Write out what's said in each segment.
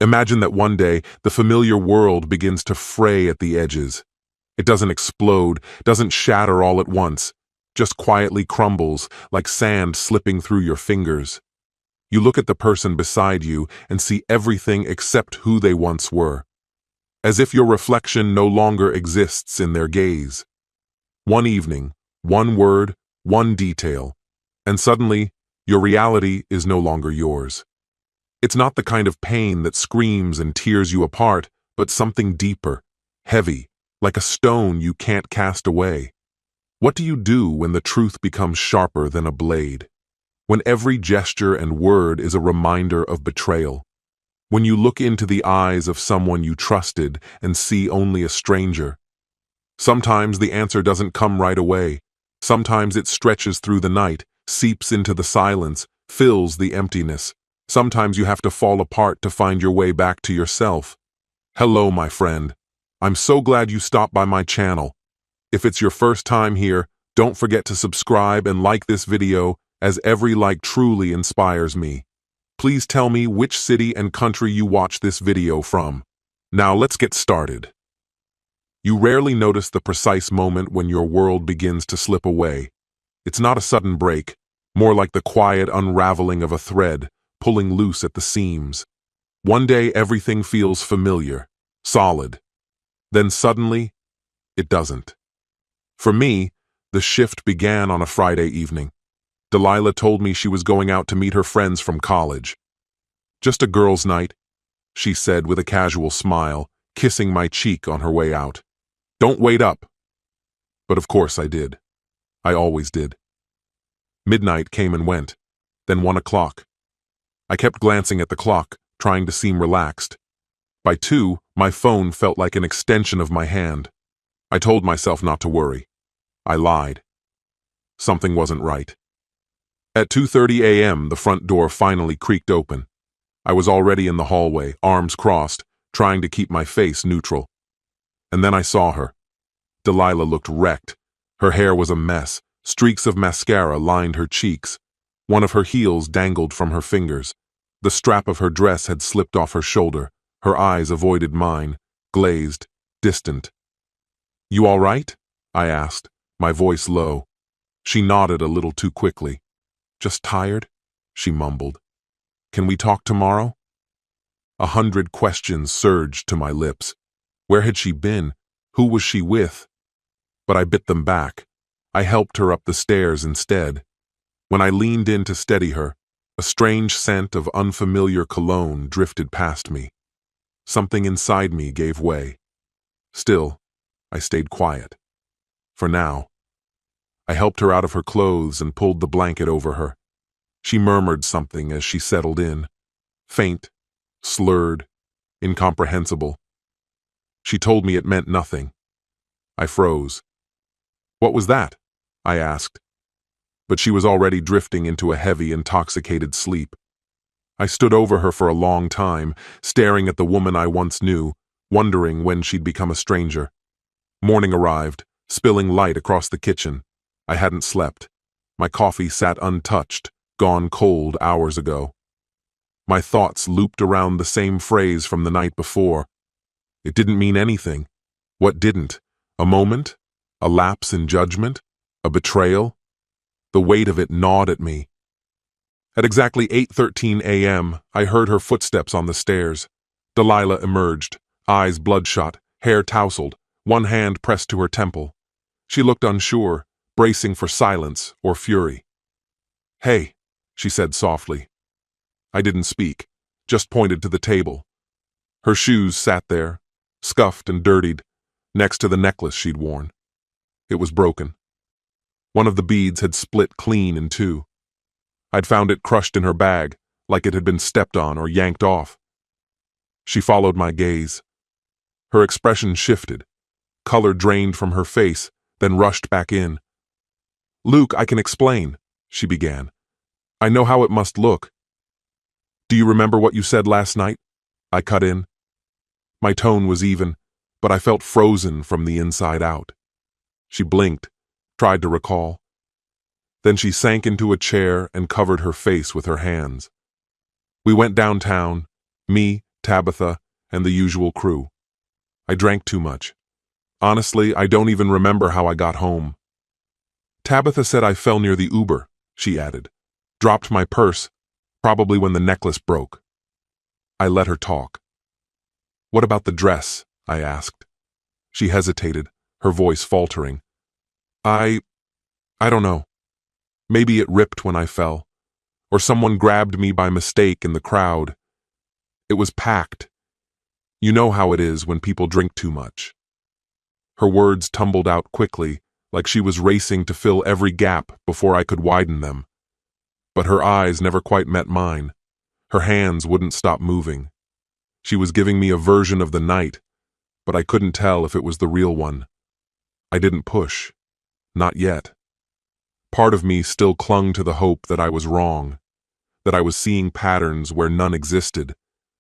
Imagine that one day the familiar world begins to fray at the edges. It doesn't explode, doesn't shatter all at once, just quietly crumbles like sand slipping through your fingers. You look at the person beside you and see everything except who they once were, as if your reflection no longer exists in their gaze. One evening, one word, one detail, and suddenly your reality is no longer yours. It's not the kind of pain that screams and tears you apart, but something deeper, heavy, like a stone you can't cast away. What do you do when the truth becomes sharper than a blade? When every gesture and word is a reminder of betrayal? When you look into the eyes of someone you trusted and see only a stranger? Sometimes the answer doesn't come right away. Sometimes it stretches through the night, seeps into the silence, fills the emptiness. Sometimes you have to fall apart to find your way back to yourself. Hello, my friend. I'm so glad you stopped by my channel. If it's your first time here, don't forget to subscribe and like this video, as every like truly inspires me. Please tell me which city and country you watch this video from. Now let's get started. You rarely notice the precise moment when your world begins to slip away. It's not a sudden break, more like the quiet unraveling of a thread, pulling loose at the seams. One day everything feels familiar, solid. Then suddenly, it doesn't. For me, the shift began on a Friday evening. Delilah told me she was going out to meet her friends from college. "Just a girls' night," she said with a casual smile, kissing my cheek on her way out. "Don't wait up." But of course I did. I always did. Midnight came and went, then 1 o'clock. I kept glancing at the clock, trying to seem relaxed. By 2, my phone felt like an extension of my hand. I told myself not to worry. I lied. Something wasn't right. At 2:30 a.m., the front door finally creaked open. I was already in the hallway, arms crossed, trying to keep my face neutral. And then I saw her. Delilah looked wrecked. Her hair was a mess. Streaks of mascara lined her cheeks. One of her heels dangled from her fingers. The strap of her dress had slipped off her shoulder. Her eyes avoided mine, glazed, distant. "You all right?" I asked, my voice low. She nodded a little too quickly. "Just tired?" she mumbled. "Can we talk tomorrow?" 100 questions surged to my lips. Where had she been? Who was she with? But I bit them back. I helped her up the stairs instead. When I leaned in to steady her, a strange scent of unfamiliar cologne drifted past me. Something inside me gave way. Still, I stayed quiet. For now. I helped her out of her clothes and pulled the blanket over her. She murmured something as she settled in. Faint, slurred, incomprehensible. She told me it meant nothing. I froze. "What was that?" I asked. But she was already drifting into a heavy, intoxicated sleep. I stood over her for a long time, staring at the woman I once knew, wondering when she'd become a stranger. Morning arrived, spilling light across the kitchen. I hadn't slept. My coffee sat untouched, gone cold hours ago. My thoughts looped around the same phrase from the night before. It didn't mean anything. What didn't? A moment? A lapse in judgment? A betrayal? The weight of it gnawed at me. At exactly 8:13 a.m., I heard her footsteps on the stairs. Delilah emerged, eyes bloodshot, hair tousled, one hand pressed to her temple. She looked unsure, bracing for silence or fury. "Hey," she said softly. I didn't speak, just pointed to the table. Her shoes sat there, scuffed and dirtied, next to the necklace she'd worn. It was broken. One of the beads had split clean in 2. I'd found it crushed in her bag, like it had been stepped on or yanked off. She followed my gaze. Her expression shifted. Color drained from her face, then rushed back in. "Luke, I can explain," she began. "I know how it must look." "Do you remember what you said last night?" I cut in. My tone was even, but I felt frozen from the inside out. She blinked, tried to recall. Then she sank into a chair and covered her face with her hands. We went downtown, me, Tabitha, and the usual crew. I drank too much. Honestly, I don't even remember how I got home. Tabitha said I fell near the Uber, she added. Dropped my purse, probably when the necklace broke. I let her talk. What about the dress? I asked. She hesitated, her voice faltering. I don't know. Maybe it ripped when I fell, or someone grabbed me by mistake in the crowd. It was packed. You know how it is when people drink too much. Her words tumbled out quickly, like she was racing to fill every gap before I could widen them. But her eyes never quite met mine. Her hands wouldn't stop moving. She was giving me a version of the night, but I couldn't tell if it was the real one. I didn't push. Not yet. Part of me still clung to the hope that I was wrong, that I was seeing patterns where none existed,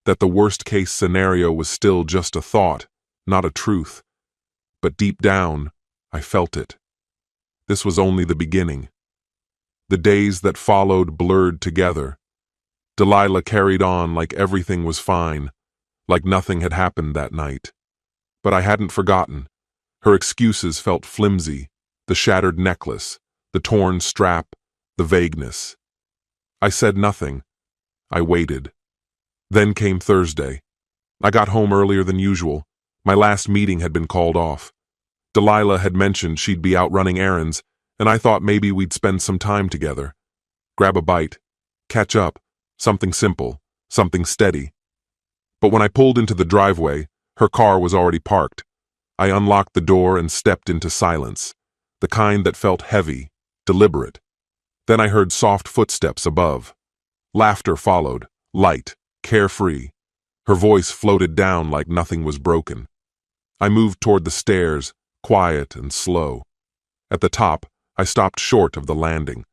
that the worst-case scenario was still just a thought, not a truth. But deep down, I felt it. This was only the beginning. The days that followed blurred together. Delilah carried on like everything was fine, like nothing had happened that night. But I hadn't forgotten. Her excuses felt flimsy, the shattered necklace, the torn strap, the vagueness. I said nothing. I waited. Then came Thursday. I got home earlier than usual. My last meeting had been called off. Delilah had mentioned she'd be out running errands, and I thought maybe we'd spend some time together. Grab a bite, catch up, something simple, something steady. But when I pulled into the driveway, her car was already parked. I unlocked the door and stepped into silence, the kind that felt heavy, deliberate. Then I heard soft footsteps above. Laughter followed, light, carefree. Her voice floated down like nothing was broken. I moved toward the stairs, quiet and slow. At the top, I stopped short of the landing.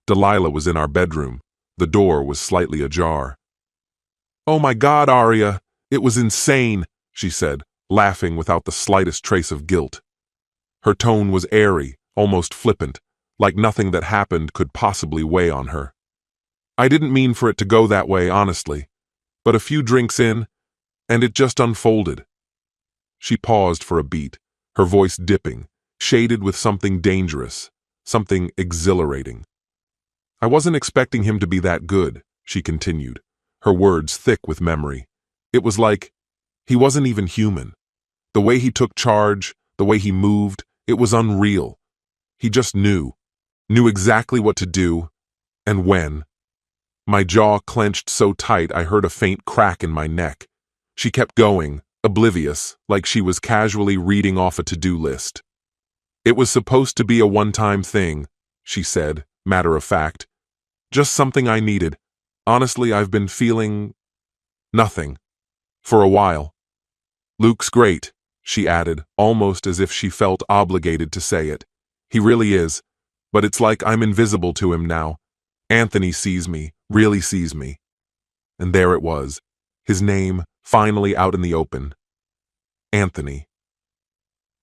Delilah was in our bedroom. The door was slightly ajar. "Oh my God, Aria, it was insane," she said, laughing without the slightest trace of guilt. Her tone was airy, almost flippant, like nothing that happened could possibly weigh on her. I didn't mean for it to go that way, honestly, but a few drinks in, and it just unfolded. She paused for a beat, her voice dipping, shaded with something dangerous, something exhilarating. "I wasn't expecting him to be that good," she continued, her words thick with memory. It was like he wasn't even human. The way he took charge, the way he moved, it was unreal. He just knew exactly what to do, and when. My jaw clenched so tight I heard a faint crack in my neck. She kept going, oblivious, like she was casually reading off a to-do list. "It was supposed to be a one-time thing," she said, matter of fact. "Just something I needed. Honestly, I've been feeling nothing. For a while." "Luke's great," she added, almost as if she felt obligated to say it. "He really is. But it's like I'm invisible to him now. Anthony sees me, really sees me." And there it was, his name finally out in the open. Anthony.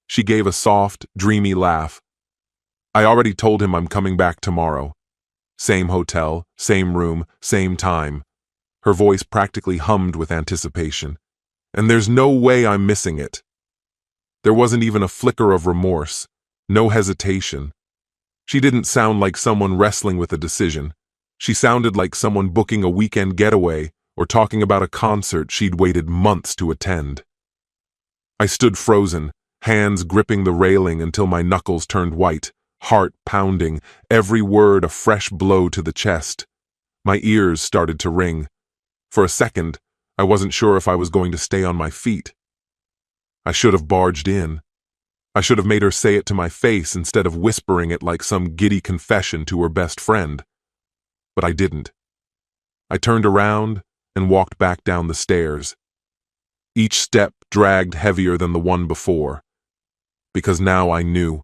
She gave a soft, dreamy laugh. "I already told him I'm coming back tomorrow. Same hotel, same room, same time." Her voice practically hummed with anticipation. "And there's no way I'm missing it." There wasn't even a flicker of remorse, no hesitation. She didn't sound like someone wrestling with a decision. She sounded like someone booking a weekend getaway or talking about a concert she'd waited months to attend. I stood frozen, hands gripping the railing until my knuckles turned white, heart pounding, every word a fresh blow to the chest. My ears started to ring. For a second, I wasn't sure if I was going to stay on my feet. I should have barged in. I should have made her say it to my face instead of whispering it like some giddy confession to her best friend. But I didn't. I turned around and walked back down the stairs. Each step dragged heavier than the one before, because now I knew.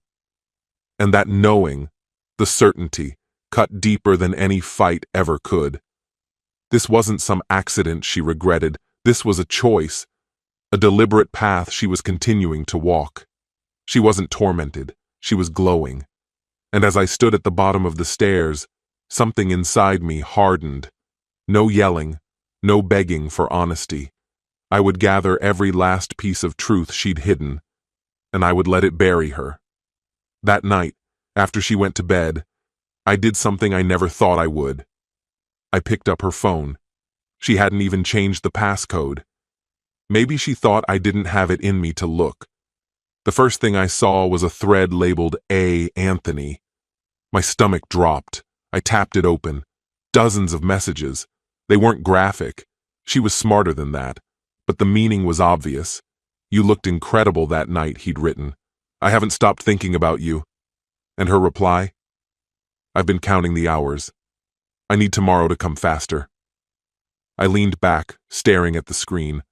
And that knowing, the certainty, cut deeper than any fight ever could. This wasn't some accident she regretted. This was a choice, a deliberate path she was continuing to walk. She wasn't tormented, she was glowing. And as I stood at the bottom of the stairs, something inside me hardened. No yelling, no begging for honesty. I would gather every last piece of truth she'd hidden, and I would let it bury her. That night, after she went to bed, I did something I never thought I would. I picked up her phone. She hadn't even changed the passcode. Maybe she thought I didn't have it in me to look. The first thing I saw was a thread labeled A. Anthony. My stomach dropped. I tapped it open. Dozens of messages. They weren't graphic. She was smarter than that. But the meaning was obvious. "You looked incredible that night," he'd written. "I haven't stopped thinking about you." And her reply? "I've been counting the hours. I need tomorrow to come faster." I leaned back, staring at the screen,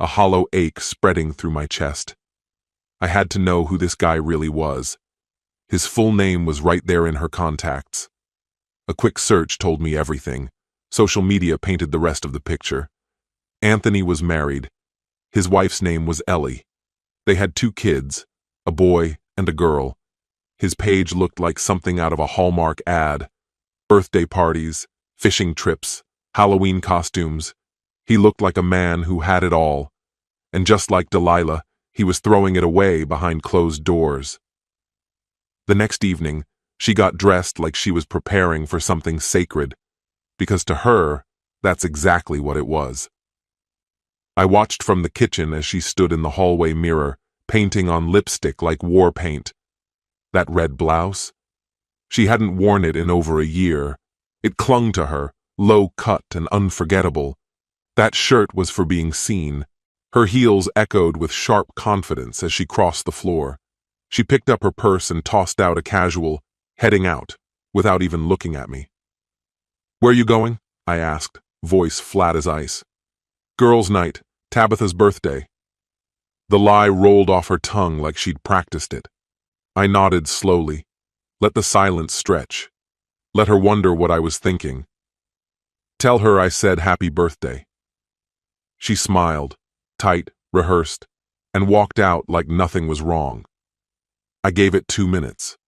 a hollow ache spreading through my chest. I had to know who this guy really was. His full name was right there in her contacts. A quick search told me everything. Social media painted the rest of the picture. Anthony was married. His wife's name was Ellie. They had 2 kids, a boy and a girl. His page looked like something out of a Hallmark ad. Birthday parties, fishing trips, Halloween costumes. He looked like a man who had it all. And just like Delilah, he was throwing it away behind closed doors. The next evening, she got dressed like she was preparing for something sacred, because to her, that's exactly what it was. I watched from the kitchen as she stood in the hallway mirror, painting on lipstick like war paint. That red blouse? She hadn't worn it in over a year. It clung to her, low-cut and unforgettable. That shirt was for being seen. Her heels echoed with sharp confidence as she crossed the floor. She picked up her purse and tossed out a casual, "Heading out," without even looking at me. "Where you going?" I asked, voice flat as ice. "Girls' night, Tabitha's birthday." The lie rolled off her tongue like she'd practiced it. I nodded slowly. Let the silence stretch. Let her wonder what I was thinking. "Tell her I said happy birthday." She smiled, tight, rehearsed, and walked out like nothing was wrong. I gave it 2 minutes.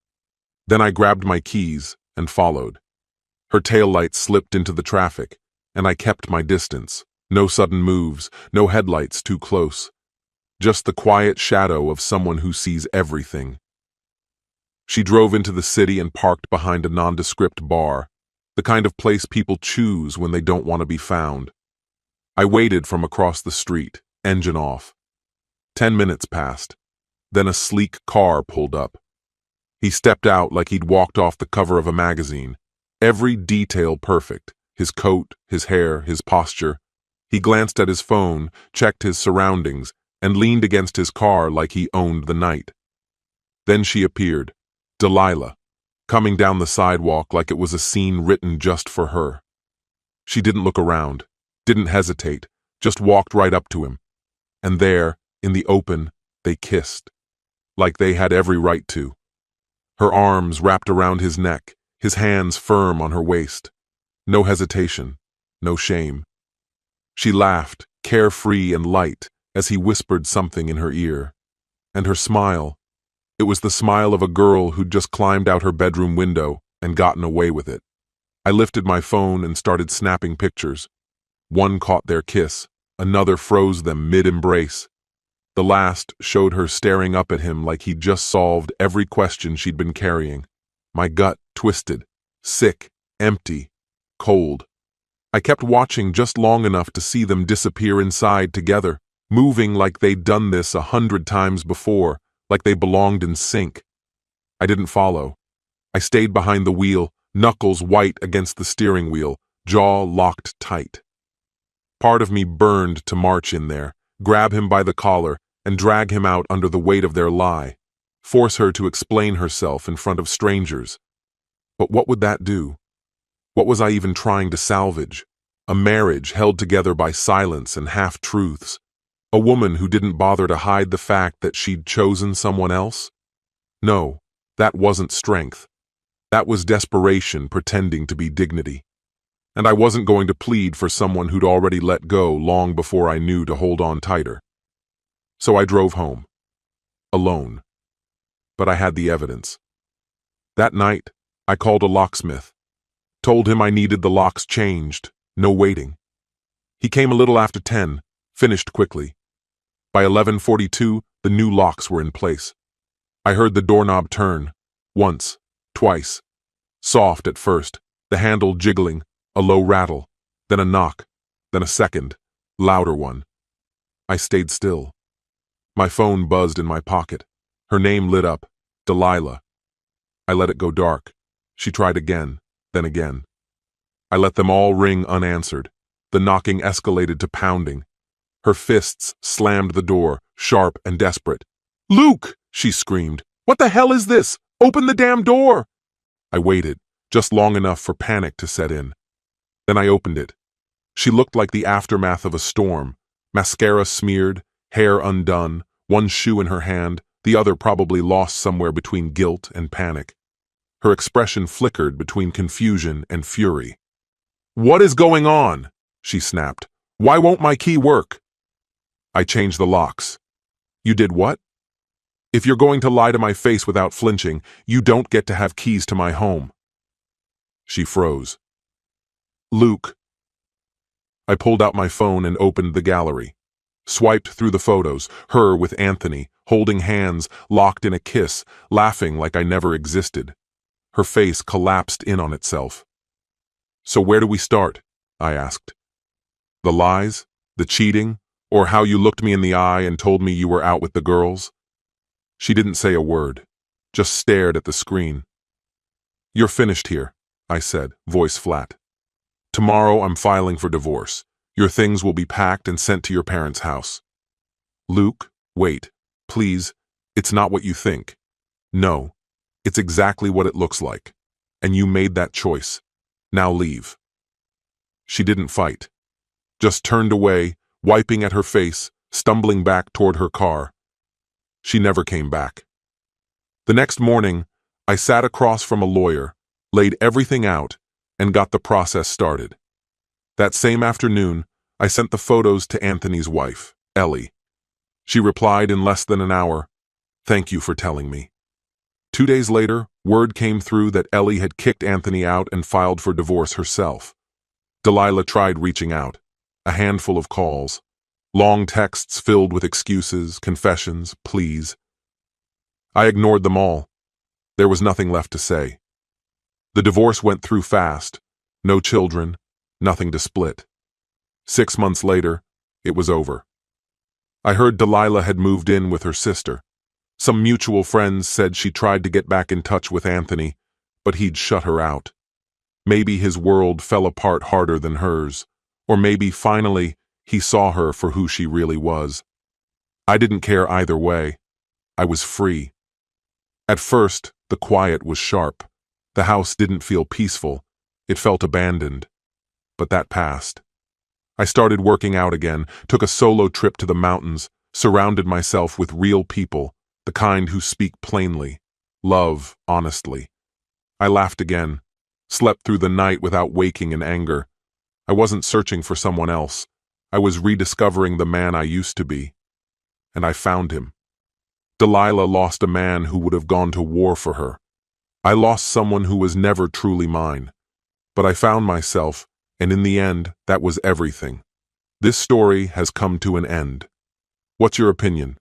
Then I grabbed my keys and followed. Her taillight slipped into the traffic, and I kept my distance. No sudden moves, no headlights too close. Just the quiet shadow of someone who sees everything. She drove into the city and parked behind a nondescript bar, the kind of place people choose when they don't want to be found. I waited from across the street, engine off. 10 minutes passed. Then a sleek car pulled up. He stepped out like he'd walked off the cover of a magazine. Every detail perfect. His coat, his hair, his posture. He glanced at his phone, checked his surroundings, and leaned against his car like he owned the night. Then she appeared, Delilah, coming down the sidewalk like it was a scene written just for her. She didn't look around, didn't hesitate, just walked right up to him. And there, in the open, they kissed, like they had every right to. Her arms wrapped around his neck, his hands firm on her waist. No hesitation, no shame. She laughed, carefree and light, as he whispered something in her ear. And her smile, it was the smile of a girl who'd just climbed out her bedroom window and gotten away with it. I lifted my phone and started snapping pictures. One caught their kiss, another froze them mid-embrace. The last showed her staring up at him like he'd just solved every question she'd been carrying. My gut twisted, sick, empty, cold. I kept watching just long enough to see them disappear inside together, moving like they'd done this 100 times before, like they belonged in sync. I didn't follow. I stayed behind the wheel, knuckles white against the steering wheel, jaw locked tight. Part of me burned to march in there, grab him by the collar, and drag him out under the weight of their lie, force her to explain herself in front of strangers. But what would that do? What was I even trying to salvage? A marriage held together by silence and half-truths. A woman who didn't bother to hide the fact that she'd chosen someone else? No, that wasn't strength. That was desperation pretending to be dignity. And I wasn't going to plead for someone who'd already let go long before I knew to hold on tighter. So I drove home. Alone. But I had the evidence. That night, I called a locksmith. Told him I needed the locks changed, no waiting. He came a little after 10, finished quickly. By 11:42, the new locks were in place. I heard the doorknob turn, once, twice. Soft at first, the handle jiggling, a low rattle, then a knock, then a second, louder one. I stayed still. My phone buzzed in my pocket. Her name lit up, Delilah. I let it go dark. She tried again, then again. I let them all ring unanswered. The knocking escalated to pounding. Her fists slammed the door, sharp and desperate. "Luke!" she screamed. "What the hell is this? Open the damn door!" I waited, just long enough for panic to set in. Then I opened it. She looked like the aftermath of a storm. Mascara smeared, hair undone, one shoe in her hand, the other probably lost somewhere between guilt and panic. Her expression flickered between confusion and fury. "What is going on?" she snapped. "Why won't my key work?" I changed the locks. "You did what?" "If you're going to lie to my face without flinching, you don't get to have keys to my home." She froze. "Luke." I pulled out my phone and opened the gallery. Swiped through the photos, her with Anthony, holding hands, locked in a kiss, laughing like I never existed. Her face collapsed in on itself. "So where do we start?" I asked. "The lies? The cheating? Or how you looked me in the eye and told me you were out with the girls?" She didn't say a word, just stared at the screen. "You're finished here," I said, voice flat. "Tomorrow I'm filing for divorce. Your things will be packed and sent to your parents' house." "Luke, wait, please. It's not what you think. No, it's exactly what it looks like. And you made that choice. Now leave." She didn't fight. Just turned away, wiping at her face, stumbling back toward her car. She never came back. The next morning, I sat across from a lawyer, laid everything out, and got the process started. That same afternoon, I sent the photos to Anthony's wife, Ellie. She replied in less than an hour, "Thank you for telling me." 2 days later, word came through that Ellie had kicked Anthony out and filed for divorce herself. Delilah tried reaching out. A handful of calls. Long texts filled with excuses, confessions, pleas. I ignored them all. There was nothing left to say. The divorce went through fast. No children, nothing to split. 6 months later, it was over. I heard Delilah had moved in with her sister. Some mutual friends said she tried to get back in touch with Anthony, but he'd shut her out. Maybe his world fell apart harder than hers, or maybe finally he saw her for who she really was. I didn't care either way. I was free. At first, the quiet was sharp. The house didn't feel peaceful. It felt abandoned. But that passed. I started working out again, took a solo trip to the mountains, surrounded myself with real people, the kind who speak plainly, love honestly. I laughed again, slept through the night without waking in anger. I wasn't searching for someone else. I was rediscovering the man I used to be. And I found him. Delilah lost a man who would have gone to war for her. I lost someone who was never truly mine. But I found myself, and in the end, that was everything. This story has come to an end. What's your opinion?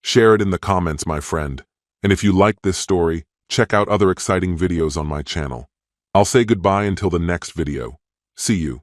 Share it in the comments, my friend. And if you like this story, check out other exciting videos on my channel. I'll say goodbye until the next video. See you.